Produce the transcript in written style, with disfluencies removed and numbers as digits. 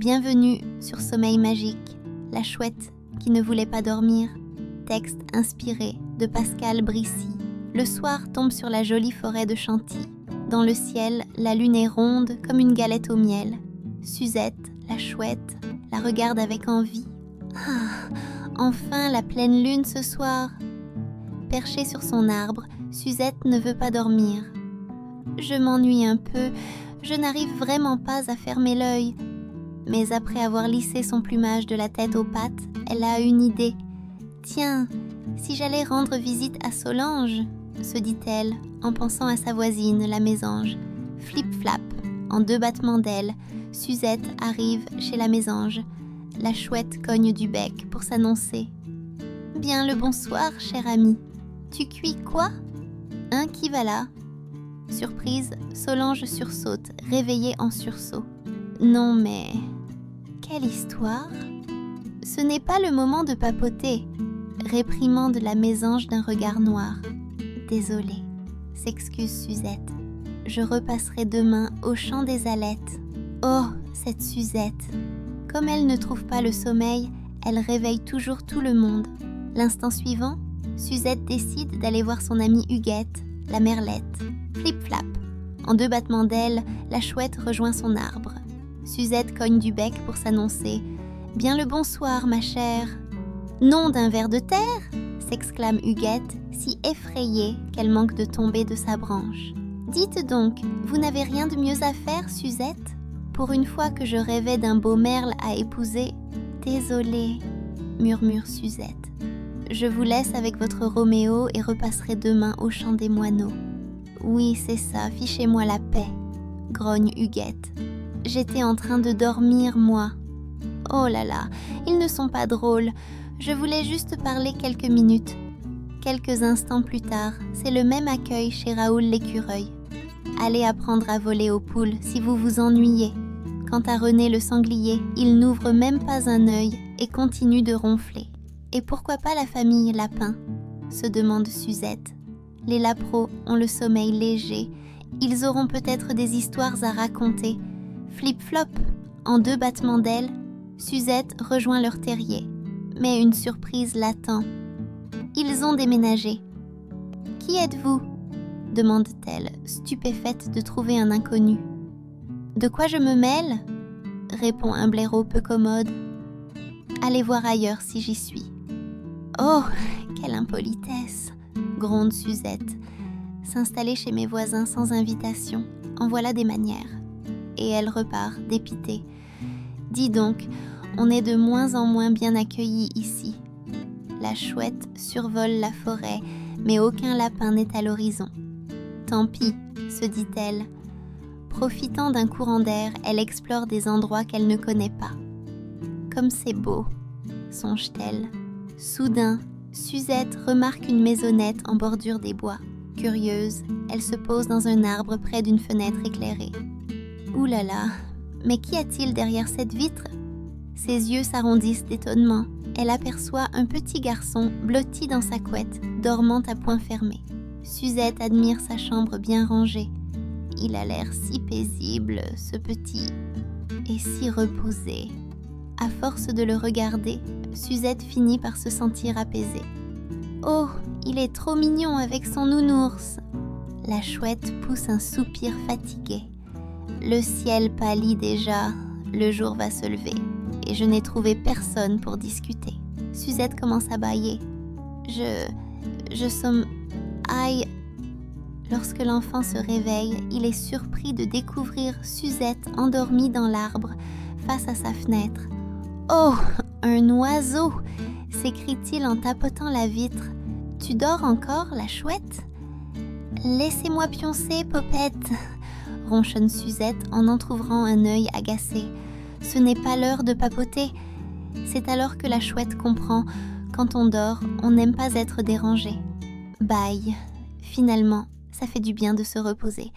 Bienvenue sur Sommeil magique, la chouette qui ne voulait pas dormir. Texte inspiré de Pascal Brissy. Le soir tombe sur la jolie forêt de Chantilly. Dans le ciel, la lune est ronde comme une galette au miel. Suzette, la chouette, la regarde avec envie. Ah, enfin la pleine lune ce soir. Perchée sur son arbre, Suzette ne veut pas dormir. Je m'ennuie un peu, je n'arrive vraiment pas à fermer l'œil. Mais après avoir lissé son plumage de la tête aux pattes, elle a une idée. « Tiens, si j'allais rendre visite à Solange ?» se dit-elle en pensant à sa voisine, la mésange. Flip-flap, en 2 battements d'ailes, Suzette arrive chez la mésange. La chouette cogne du bec pour s'annoncer. « Bien le bonsoir, chère amie. Tu cuis quoi ? Hein, qui va là ?» Surprise, Solange sursaute, réveillée en sursaut. « Non mais... quelle histoire ?» « Ce n'est pas le moment de papoter, » réprimande la mésange d'un regard noir. « Désolée, » s'excuse Suzette. « Je repasserai demain au champ des alettes. » Oh, cette Suzette! Comme elle ne trouve pas le sommeil, elle réveille toujours tout le monde. L'instant suivant, Suzette décide d'aller voir son amie Huguette, la merlette. Flip-flap. En 2 battements d'ailes, la chouette rejoint son arbre. Suzette cogne du bec pour s'annoncer. « Bien le bonsoir, ma chère. »« Nom d'un ver de terre ?» s'exclame Huguette, si effrayée qu'elle manque de tomber de sa branche. « Dites donc, vous n'avez rien de mieux à faire, Suzette ? Pour une fois que je rêvais d'un beau merle à épouser. »« Désolée, » murmure Suzette. « Je vous laisse avec votre Roméo et repasserai demain au champ des moineaux. »« Oui, c'est ça, fichez-moi la paix, » grogne Huguette. « J'étais en train de dormir, moi. » Oh là là, ils ne sont pas drôles. Je voulais juste parler quelques minutes. Quelques instants plus tard, c'est le même accueil chez Raoul l'écureuil. Allez apprendre à voler aux poules si vous vous ennuyez. Quant à René le sanglier, il n'ouvre même pas un œil et continue de ronfler. Et pourquoi pas la famille Lapin ? Se demande Suzette. Les Lapros ont le sommeil léger. Ils auront peut-être des histoires à raconter. Flip-flop, en 2 battements d'ailes, Suzette rejoint leur terrier. Mais une surprise l'attend. Ils ont déménagé. « Qui êtes-vous » demande-t-elle, stupéfaite de trouver un inconnu. « De quoi je me mêle ?» répond un blaireau peu commode. « Allez voir ailleurs si j'y suis. »« Oh, quelle impolitesse !» gronde Suzette. « S'installer chez mes voisins sans invitation, en voilà des manières. » Et elle repart, dépitée. « Dis donc, on est de moins en moins bien accueillis ici. » La chouette survole la forêt, mais aucun lapin n'est à l'horizon. « Tant pis, » se dit-elle. Profitant d'un courant d'air, elle explore des endroits qu'elle ne connaît pas. « Comme c'est beau !» songe-t-elle. Soudain, Suzette remarque une maisonnette en bordure des bois. Curieuse, elle se pose dans un arbre près d'une fenêtre éclairée. « Ouh là là, mais qu'y a-t-il derrière cette vitre ?» Ses yeux s'arrondissent d'étonnement. Elle aperçoit un petit garçon blotti dans sa couette, dormant à poings fermés. Suzette admire sa chambre bien rangée. Il a l'air si paisible, ce petit, et si reposé. À force de le regarder, Suzette finit par se sentir apaisée. « Oh, il est trop mignon avec son nounours !» La chouette pousse un soupir fatigué. « Le ciel pâlit déjà, le jour va se lever, et je n'ai trouvé personne pour discuter. » Suzette commence à bâiller. Je somme... Aïe !» Lorsque l'enfant se réveille, il est surpris de découvrir Suzette endormie dans l'arbre, face à sa fenêtre. « Oh, un oiseau !» s'écrie-t-il en tapotant la vitre. « Tu dors encore, la chouette ?»« Laissez-moi pioncer, Popette !» ronchonne Suzette en entr'ouvrant un œil agacé. Ce n'est pas l'heure de papoter. C'est alors que la chouette comprend. Quand on dort, on n'aime pas être dérangé. Bye. Finalement, ça fait du bien de se reposer.